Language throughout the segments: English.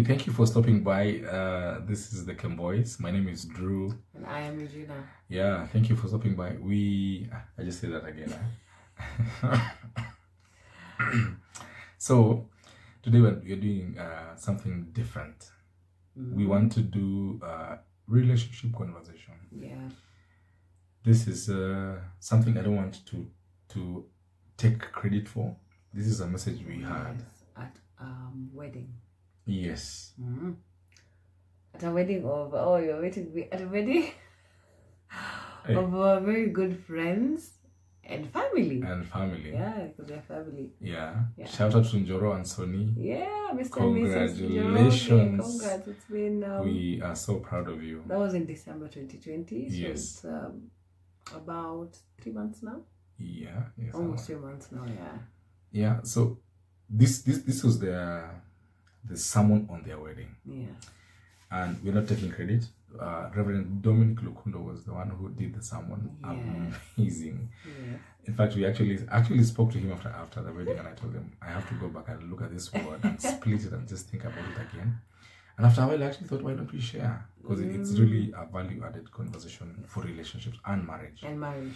Thank you for stopping by. This is the Boys. My name is Drew. And I am Regina. Yeah, thank you for stopping by. I just say that again. So, today we're doing something different. We want to do relationship conversation. Yeah. This is something I don't want to take credit for. This is a message we had. At wedding. Yes. At a wedding of, you're waiting at a wedding Hey. of our very good friends and family. Yeah, because they're family. Yeah. Yeah. Shout out to Njoro and Sony. Yeah, Mr. Congratulations. and Mrs. Congrats. It's been We are so proud of you. that was in December 2020. So Yes. it's about 3 months now. Yeah. Yes. Almost 3 months now, yeah. Yeah. So this was the sermon on their wedding. Yeah. And we're not taking credit. Reverend Dominic Lukundo was the one who did the sermon. Yeah. Amazing. Yeah. In fact, we actually spoke to him after the wedding, and I told him I have to go back and look at this word and split it and just think about it again. And after a while, I actually thought, why don't we share? Because it's really a value-added conversation for relationships and marriage. And marriage,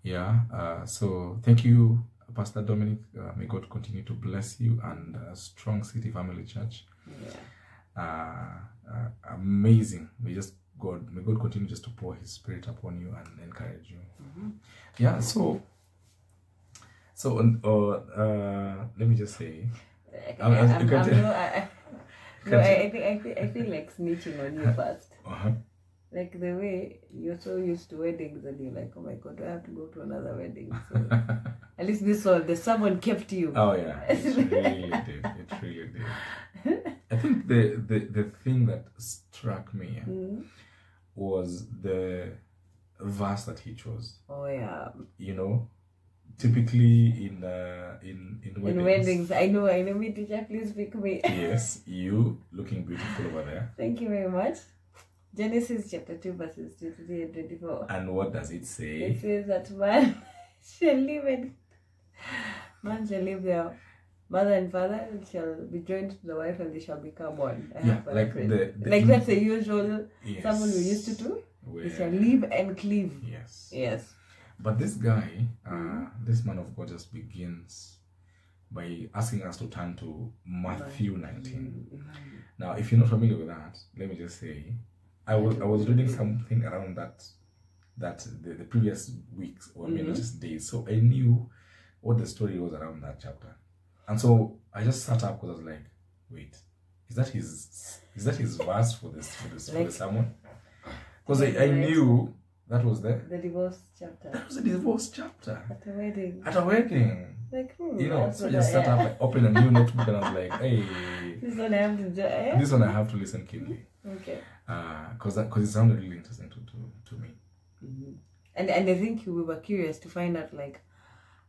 yeah. Yeah. So thank you, Pastor Dominic. May God continue to bless you and Strong City Family Church. Yeah. Amazing. May God continue just to pour His Spirit upon you and encourage you. Yeah. So let me just say, I feel like snitching on you first. Like the way you're so used to weddings and you're like, oh my God, do I have to go to another wedding? So at least this one, the someone kept you. Oh yeah, it really did. It really did. I think the thing that struck me was the verse that he chose. Oh yeah. You know, typically in weddings. In weddings, I know, me teacher, please pick me. Yes, you looking beautiful over there. Thank you very much. Genesis chapter 2 verses 23 and 24. And what does it say? It says that man shall leave their mother and father and shall be joined to the wife and they shall become one. Like that's the usual someone we used to do. They shall live and cleave. Yes. But this guy, this man of God just begins by asking us to turn to Matthew 19. Now, if you're not familiar with that, let me just say, I was reading something around that the previous weeks or maybe just days, so I knew what the story was around that chapter, and so I just sat up because I was like, wait, is that his verse for the sermon? Because I knew that was the divorce chapter. That was the divorce chapter at a wedding. Like, you know, so I just sat up, like, opened a new notebook, and I was like, hey, this one I have to listen keenly. Okay. Because it sounded really interesting to me. And I think we were curious to find out like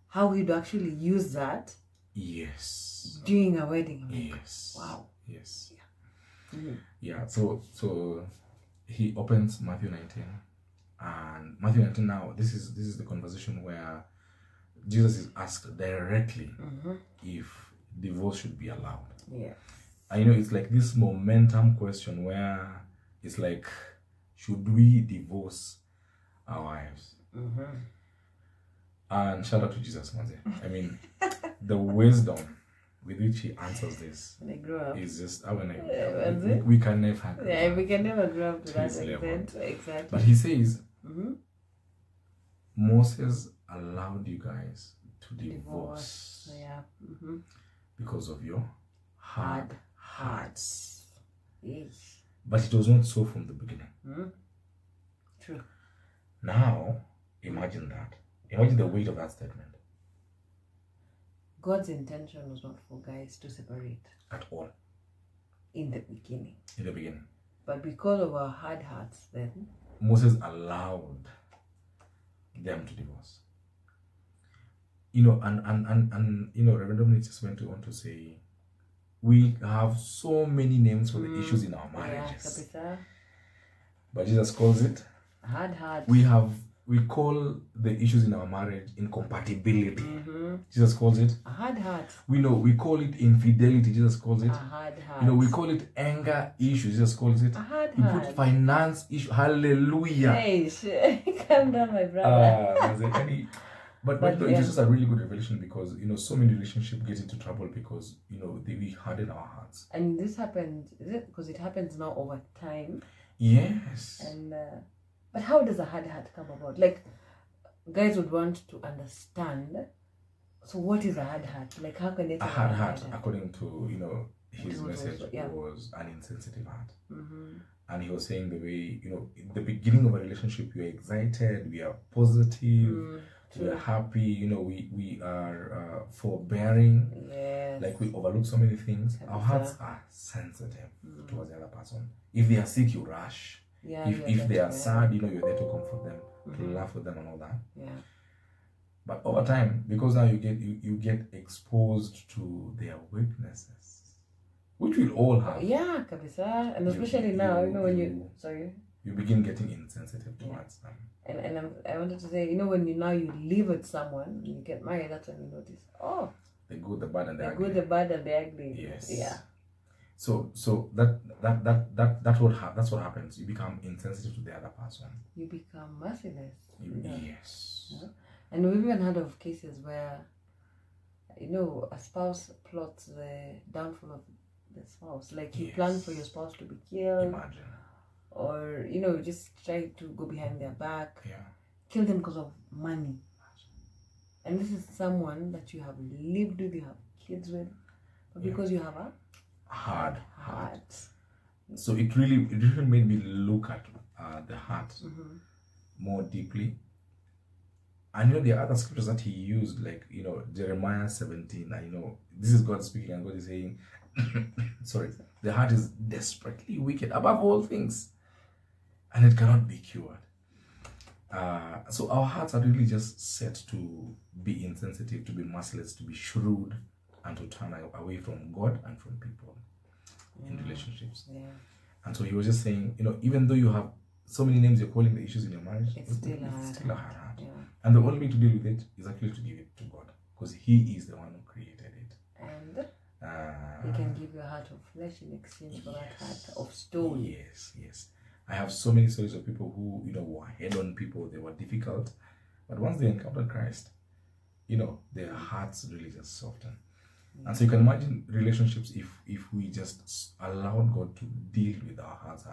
how we'd actually use that. Yes. During a wedding. Like, yes. Wow. Yes. Yeah. Yeah. So he opens Matthew 19, and Matthew 19 now. This is the conversation where Jesus is asked directly if divorce should be allowed. Yeah. And you know, it's like this momentum question where it's like, should we divorce our wives? And shout out to Jesus, Manze. I mean, the wisdom with which he answers this is just, we can never grow. Yeah, we can never grow up to that extent. Exactly. But he says, Moses allowed you guys to divorce. Yeah. Because of your hard hearts. Yes. But it was not so from the beginning. True. Now, imagine that. Imagine the weight of that statement. God's intention was not for guys to separate. At all. In the beginning. But because of our hard hearts then, Moses allowed them to divorce. You know, and you know, Reverend Dominic just went on to say, we have so many names for the issues in our marriages. But Jesus calls it hard heart. We have we call the issues in our marriage incompatibility. Jesus calls it a hard heart. We call it infidelity. Jesus calls it a hard heart. We call it anger issues. Jesus calls it a hard we heart. put finance issue. Hallelujah. Hey, calm down, my brother. But it is just a really good revelation, because so many relationships get into trouble because we harden our hearts. And this happens, is it because it happens now over time? Yes. And but how does a hard heart come about? Like, guys would want to understand. So what is a hard heart? Like, how can it a hard heart, according to his message, also, was an insensitive heart. And he was saying the way in the beginning of a relationship, we are excited, we are positive, we are happy, we are forbearing, yes. Like we overlook so many things. Our hearts are sensitive towards the other person. If they are sick, you rush. If they are sad, you're there to comfort them, to laugh with them and all that. Yeah. But over time, because now you get exposed to their weaknesses, which we all have. Yeah, kabisa. And especially now, when you begin getting insensitive towards them. And I wanted to say, when you live with someone, you get married, that's when you notice, the good, the bad, and the ugly. The good, the bad, and the ugly. Yes. Yeah. So that's what happens. You become insensitive to the other person. You become merciless. Yes. Yeah? And we've even heard of cases where, a spouse plots the downfall of the spouse. Like, you plan for your spouse to be killed. Imagine. Or, just try to go behind their back. Yeah. Kill them because of money. And this is someone that you have lived with, you have kids with. But because you have a hard heart. So it really made me look at the heart more deeply. And there are other scriptures that he used, like Jeremiah 17. And this is God speaking, and God is saying, sorry, the heart is desperately wicked above all things, and it cannot be cured. So our hearts are really just set to be insensitive, to be merciless, to be shrewd, and to turn away from God and from people in relationships. Yeah. And so he was just saying, even though you have so many names you're calling the issues in your marriage, it's still a hard heart. Yeah. And the only way to deal with it is actually to give it to God, because he is the one who created it. And he can give you a heart of flesh in exchange for that heart of stone. Yes. I have so many stories of people who, were head-on people. They were difficult, but once they encountered Christ, their hearts really just soften. And so you can imagine relationships if we just allowed God to deal with our hearts.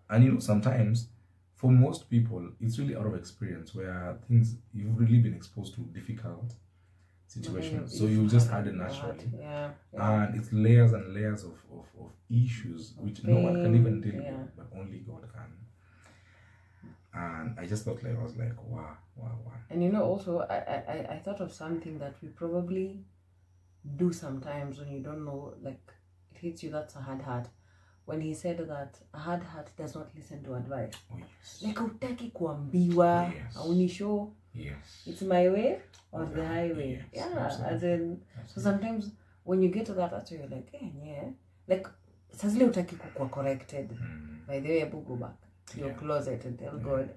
And sometimes, for most people, it's really out of experience, where you've really been exposed to difficult situations, so you just harden naturally. Yeah. And it's layers and layers of issues which no one can even deal with, but only God can. And I just thought, I was like, wow. And also, I thought of something that we probably do sometimes when you don't know, like, it hits you, that's a hard heart. When he said that a hard heart does not listen to advice. Oh, yes. Like, utaki kuambiwa, aunisho. Yes. It's my way or the highway. Yes, yeah. absolutely. As in, so sometimes when you get to that, that's where you're like, like, sazile utaki kukua corrected. By the way, Abu, go back to your closet and tell God,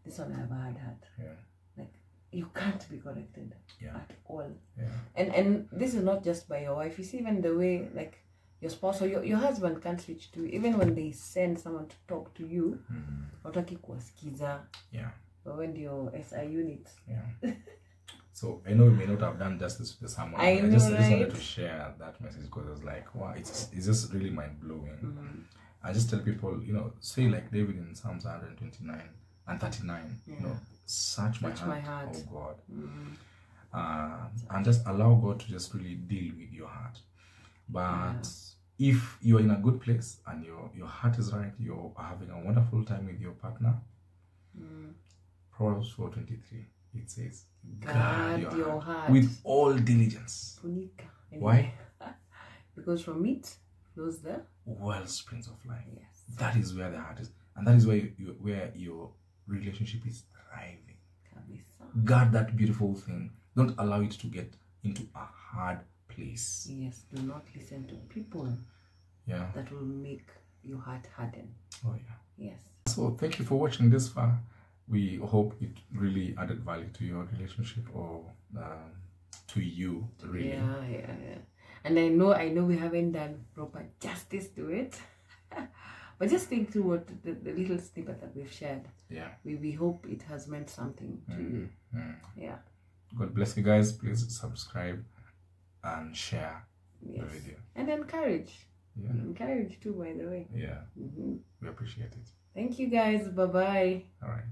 this one I have a hard heart. Yeah. Like, you can't be corrected at all. Yeah. And this is not just by your wife. You see, even the way, like, your spouse or your husband can't reach to you, even when they send someone to talk to you, utaki kuwasikiza. Yeah. But when your SI unit. Yeah. So I know we may not have done justice to the sermon. I just wanted to share that message, because I was like, wow, it's just really mind blowing. I just tell people, say like David in Psalms 129 and 39, search my heart, oh God. And just allow God to just really deal with your heart. But if you're in a good place and your heart is right, you're having a wonderful time with your partner, Proverbs 4:23, it says, guard your heart with all diligence. Why? Because from it flows the wellsprings of life. Yes. That is where the heart is. And that is where your relationship is thriving. Guard that beautiful thing. Don't allow it to get into a hard place. Yes, do not listen to people that will make your heart harden. Oh yeah. Yes. So thank you for watching this far. we hope it really added value to your relationship or to you, really. Yeah. And I know we haven't done proper justice to it. But just think through what the little snippet that we've shared. Yeah. We hope it has meant something to you. Yeah. God bless you guys. Please subscribe and share the video. And encourage. Yeah. Encourage too, by the way. Yeah. We appreciate it. Thank you guys. Bye-bye. All right.